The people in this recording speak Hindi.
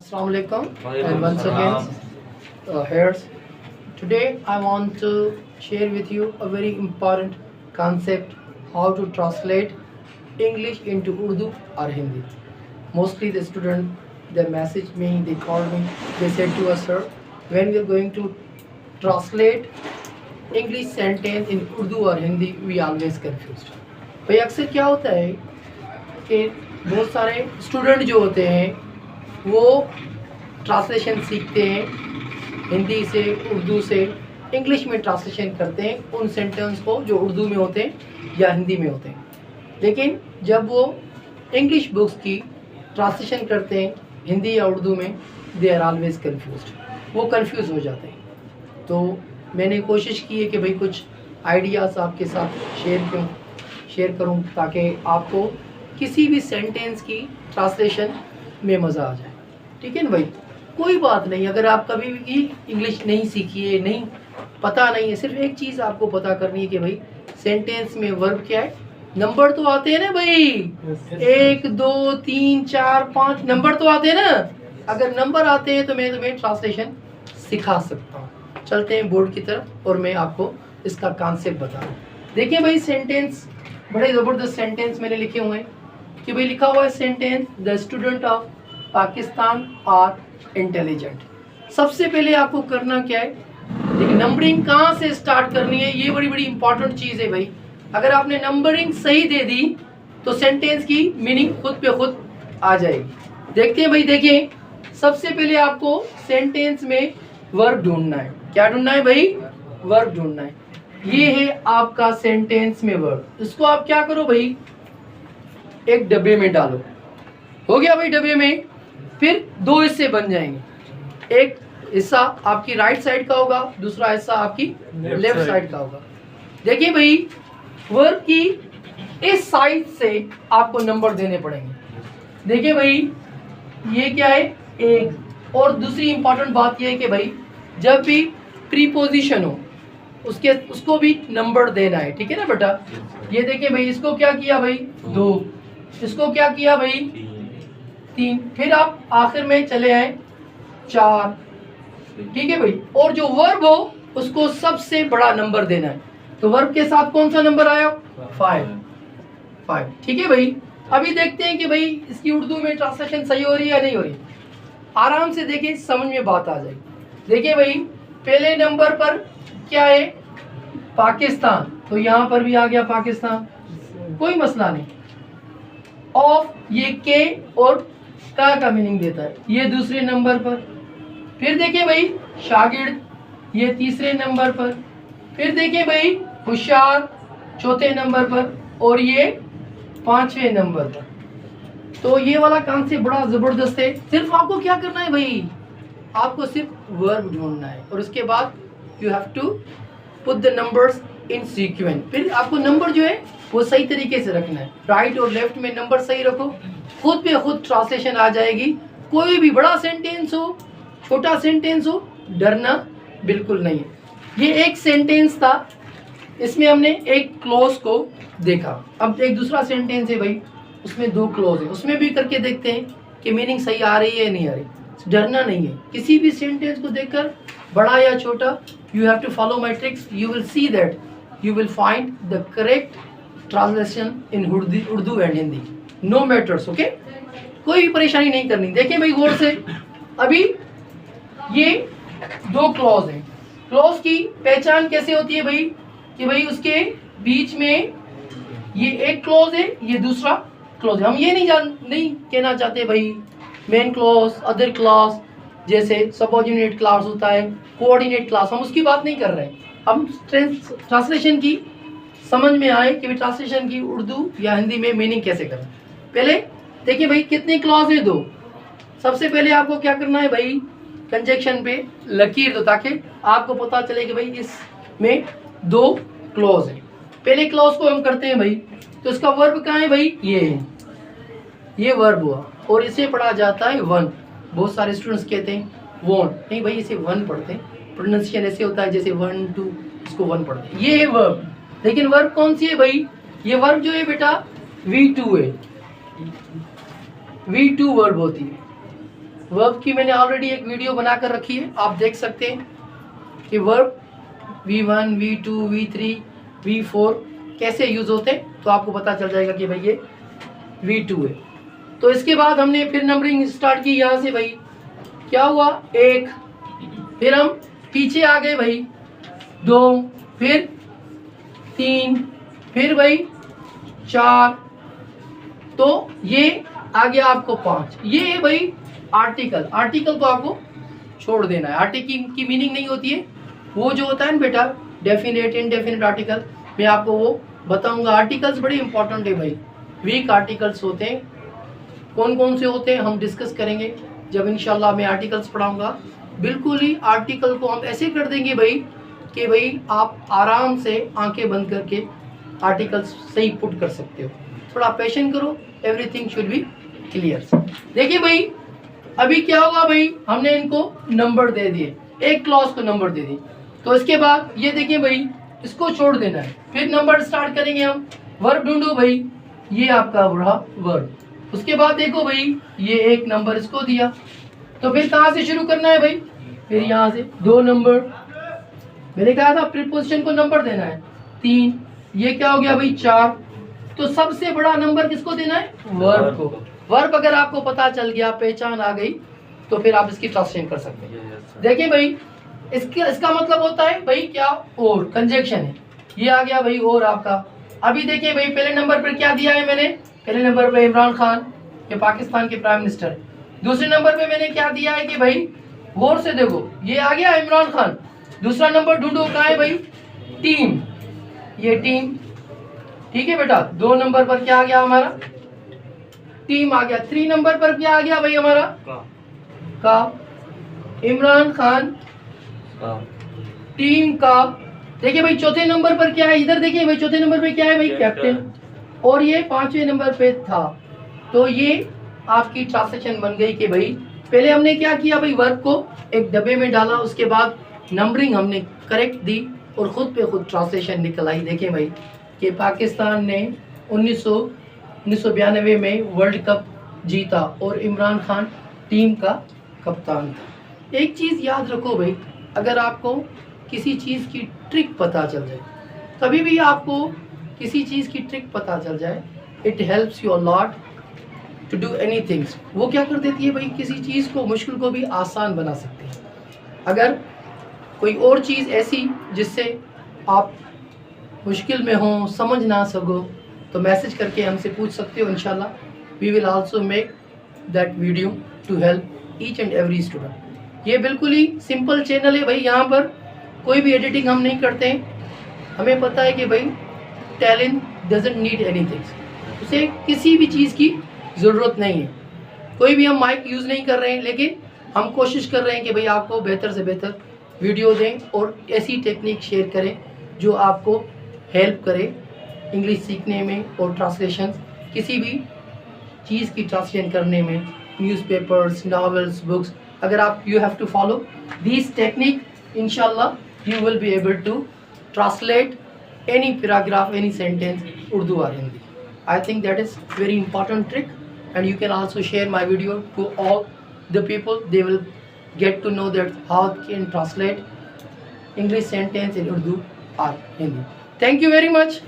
Assalamu alaikum and once again here today I want to share with you a very important concept, how to translate English into Urdu or Hindi. Mostly the student, they message me, they call me, they said to us, sir, when we are going to translate English sentence in Urdu or Hindi, we always confused. भाई अक्सर क्या होता है कि बहुत सारे स्टूडेंट जो होते हैं वो ट्रांसलेशन सीखते हैं हिंदी से, उर्दू से, इंग्लिश में ट्रांसलेशन करते हैं उन सेंटेंस को जो उर्दू में होते हैं या हिंदी में होते हैं, लेकिन जब वो इंग्लिश बुक्स की ट्रांसलेशन करते हैं हिंदी या उर्दू में, दे आर ऑलवेज कन्फ्यूज्ड, वो कंफ्यूज हो जाते हैं। तो मैंने कोशिश की है कि भाई कुछ आइडियाज़ आपके साथ शेयर करूं ताकि आपको किसी भी सेंटेंस की ट्रांसलेशन में मज़ा आ जाए। ठीक है ना भाई, कोई बात नहीं, अगर आप कभी भी इंग्लिश नहीं सीखी है, नहीं पता नहीं है, सिर्फ एक चीज़ आपको पता करनी है कि भाई सेंटेंस में वर्ब क्या है। नंबर तो आते हैं ना भाई, 1 2 3 4 5 नंबर तो आते हैं ना। अगर नंबर आते हैं तो मैं तुम्हें ट्रांसलेशन सिखा सकता हूँ। चलते हैं बोर्ड की तरफ और मैं आपको इसका कॉन्सेप्ट बताऊँ। देखिए भाई, सेंटेंस बड़े ज़बरदस्त सेंटेंस मैंने लिखे हुए हैं कि भाई लिखा हुआ है sentence, the student of Pakistan are intelligent. सबसे पहले आपको करना क्या है, देखिए नंबरिंग कहाँ से स्टार्ट करनी है, ये बड़ी इंपॉर्टेंट चीज़ है भाई। अगर आपने नंबरिंग सही दे दी तो सेंटेंस की मीनिंग खुद पे खुद आ जाएगी। देखते हैं भाई, देखिए सबसे पहले आपको सेंटेंस में वर्ब ढूंढना है। क्या ढूंढना है भाई? वर्ब ढूंढना है। ये है आपका सेंटेंस में वर्ब। इसको आप क्या करो भाई, एक डब्बे में डालो। हो गया भाई डब्बे में, फिर 2 हिस्से बन जाएंगे। एक हिस्सा आपकी राइट साइड का होगा, दूसरा हिस्सा आपकी लेफ्ट साइड का होगा। देखिए भाई, वर्ब की इस साइड से आपको नंबर देने पड़ेंगे। देखिए भाई, ये क्या है? 1। और दूसरी इंपॉर्टेंट बात ये है कि भाई जब भी प्रीपोजिशन हो उसको भी नंबर देना है। ठीक है ना बेटा? ये देखिए भाई, इसको क्या किया भाई? 2। इसको क्या किया भाई? 3। फिर आप आखिर में चले आए 4। ठीक है भाई, और जो वर्ब हो उसको सबसे बड़ा नंबर देना है। तो वर्ब के साथ कौन सा नंबर आया? 5। ठीक है भाई, अभी देखते हैं कि भाई इसकी उर्दू में ट्रांसलेशन सही हो रही है या नहीं हो रही। आराम से देखिए, समझ में बात आ जाएगी। देखिए भाई, पहले नंबर पर क्या है? पाकिस्तान, तो यहाँ पर भी आ गया पाकिस्तान, कोई मसला नहीं। ऑफ, ये के और का मीनिंग देता है, ये दूसरे नंबर पर। फिर देखिए भाई शागिर्द, ये तीसरे नंबर पर। फिर देखिए भाई होशियार, चौथे नंबर पर, और ये 5वें नंबर पर। तो ये वाला कॉन्सेप्ट बड़ा ज़बरदस्त है। सिर्फ आपको क्या करना है भाई, आपको सिर्फ वर्ब ढूंढना है और उसके बाद you have to put the numbers in sequence. फिर आपको नंबर जो है वो सही तरीके से रखना है, राइट और लेफ्ट में नंबर सही रखो, खुद पे खुद ट्रांसलेशन आ जाएगी। कोई भी बड़ा सेंटेंस हो, छोटा सेंटेंस हो, डरना बिल्कुल नहीं है। ये एक सेंटेंस था, इसमें हमने एक क्लोज को देखा। अब एक दूसरा सेंटेंस है भाई, उसमें 2 क्लोज है, उसमें भी करके देखते हैं कि मीनिंग सही आ रही है या नहीं आ रही। डरना नहीं है किसी भी सेंटेंस को देखकर, बड़ा या छोटा। You have to follow my tricks, you will see that you will find the correct translation in Urdu and Hindi, no matters. Okay, कोई भी परेशानी नहीं करनी। देखिए भाई गौर से, अभी ये 2 क्लॉज हैं। क्लॉज की पहचान कैसे होती है भाई, कि भाई उसके बीच में ये एक क्लॉज है, ये दूसरा क्लॉज है। हम ये नहीं कहना चाहते भाई मेन क्लॉज, अदर क्लॉज, जैसे सबऑर्डिनेट क्लास होता है, कोऑर्डिनेट क्लास, हम उसकी बात नहीं कर रहे हैं। हम ट्रांसलेशन की समझ में आए कि ट्रांसलेशन की उर्दू या हिंदी में मीनिंग कैसे करें। पहले देखिए भाई, कितने क्लॉज है? 2। सबसे पहले आपको क्या करना है भाई, कंजक्शन पे लकीर दो ताकि आपको पता चले कि भाई इसमें 2 क्लॉज है। पहले क्लॉज को हम करते हैं भाई, तो इसका वर्ब कहाँ है भाई? ये है, ये वर्ब हुआ और इसे पढ़ा जाता है 1। बहुत सारे स्टूडेंट्स कहते हैं वॉन्ट, नहीं भाई इसे 1 पढ़ते हैं, प्रोनाउंसिएशन ऐसे होता है जैसे 1 2, इसको 1 पढ़ते हैं। ये है वर्ब, लेकिन वर्ब कौन सी है भाई? ये वर्ब जो है बेटा V2 है, V2 वर्ब होती है। वर्ब की मैंने ऑलरेडी एक वीडियो बनाकर रखी है, आप देख सकते हैं कि verb V1, V2, V3, V4 कैसे यूज़ होते हैं, तो आपको पता चल जाएगा कि भाई ये V2 है। तो इसके बाद हमने फिर नंबरिंग स्टार्ट की यहाँ से, भाई क्या हुआ 1, फिर हम पीछे आ गए भाई 2, फिर 3, फिर भाई 4, तो ये आ गया आपको 5। ये है भाई आर्टिकल। आर्टिकल को आपको छोड़ देना है। आर्टिकल की मीनिंग नहीं होती है, वो जो होता है ना बेटा डेफिनेट इनडेफिनेट आर्टिकल, मैं आपको वो बताऊंगा। आर्टिकल्स बड़े इंपॉर्टेंट है भाई। वीक आर्टिकल्स होते हैं, कौन कौन से होते हैं हम डिस्कस करेंगे जब इंशाल्लाह मैं आर्टिकल्स पढ़ाऊंगा। बिल्कुल ही आर्टिकल को हम ऐसे कर देंगे भाई कि भाई आप आराम से आंखें बंद करके आर्टिकल्स सही पुट कर सकते हो। थोड़ा पेशेंस करो, एवरीथिंग शुड बी क्लियर। देखिए भाई अभी क्या होगा भाई, हमने इनको नंबर दे दिए, एक क्लॉज को नंबर दे दिए, तो इसके बाद ये देखिए भाई इसको छोड़ देना है। फिर नंबर स्टार्ट करेंगे हम। वर्ब ढूंढो भाई, ये आपका रहा वर्ब। उसके बाद देखो भाई ये एक नंबर इसको दिया, तो फिर कहाँ से शुरू करना है भाई, फिर यहाँ से 2 नंबर। मैंने कहा था प्रीपोजिशन को नंबर देना है 3, ये क्या हो गया भाई 4। तो सबसे बड़ा नंबर किसको देना है, वर्ब को। वर्ब अगर आपको पता चल गया, पहचान आ गई, तो फिर आप इसकी ट्रांसलेशन कर सकते हैं। देखिए भाई इसका मतलब होता है भाई क्या, और कंजक्शन है। ये आ गया भाई और आपका। अभी देखिए भाई पहले नंबर पर क्या दिया है मैंने, पहले नंबर पे इमरान खान, ये पाकिस्तान के प्राइम मिनिस्टर है। दूसरे नंबर पे मैंने क्या दिया है कि भाई गौर से देखो, ये आ गया इमरान खान। दूसरा नंबर ढूंढो कहाँ है भाई, टीम, ये टीम, ठीक है बेटा। 2 नंबर पर क्या आ गया हमारा, टीम आ गया। 3 नंबर पर क्या आ गया भाई हमारा, का, इमरान खान टीम का। देखिए भाई चौथे नंबर पर क्या है, इधर देखिए भाई चौथे नंबर पे क्या है भाई, कैप्टन। और ये 5वें नंबर पे था। तो ये आपकी ट्रांसलेशन बन गई कि भाई पहले हमने क्या किया भाई, वर्ब को एक डब्बे में डाला, उसके बाद नंबरिंग हमने करेक्ट दी और खुद पे खुद ट्रांसलेशन निकल आई। देखें भाई कि पाकिस्तान ने 1992 में वर्ल्ड कप जीता और इमरान खान टीम का कप्तान था। एक चीज़ याद रखो भाई, अगर आपको किसी चीज़ की ट्रिक पता चल जाए, कभी भी आपको किसी चीज़ की ट्रिक पता चल जाए, it helps you a lot to do any things. वो क्या कर देती है भाई, किसी चीज़ को, मुश्किल को भी आसान बना सकती है। अगर कोई और चीज़ ऐसी जिससे आप मुश्किल में हो, समझ ना सको, तो मैसेज करके हमसे पूछ सकते हो। इंशाल्लाह we will also make that video to help each and every student. ये बिल्कुल ही सिंपल चैनल है भाई, यहाँ पर कोई भी एडिटिंग हम नहीं करते हैं। हमें पता है कि भाई टैलेंट डजंट नीड एनीथिंग, उसे किसी भी चीज़ की ज़रूरत नहीं है। कोई भी हम माइक यूज़ नहीं कर रहे हैं, लेकिन हम कोशिश कर रहे हैं कि भाई आपको बेहतर से बेहतर वीडियो दें और ऐसी टेक्निक शेयर करें जो आपको हेल्प करे इंग्लिश सीखने में और ट्रांसलेशन, किसी भी चीज़ की ट्रांसलेशन करने में, न्यूज़पेपर्स, नॉवेल्स, बुक्स। अगर आप you have to follow this technique, इंशाल्लाह you will be able to translate any paragraph, any sentence, Urdu or Hindi. I think that is very important trick, and you can also share my video to all the people. They will get to know that how can translate English sentence in Urdu or Hindi. Thank you very much.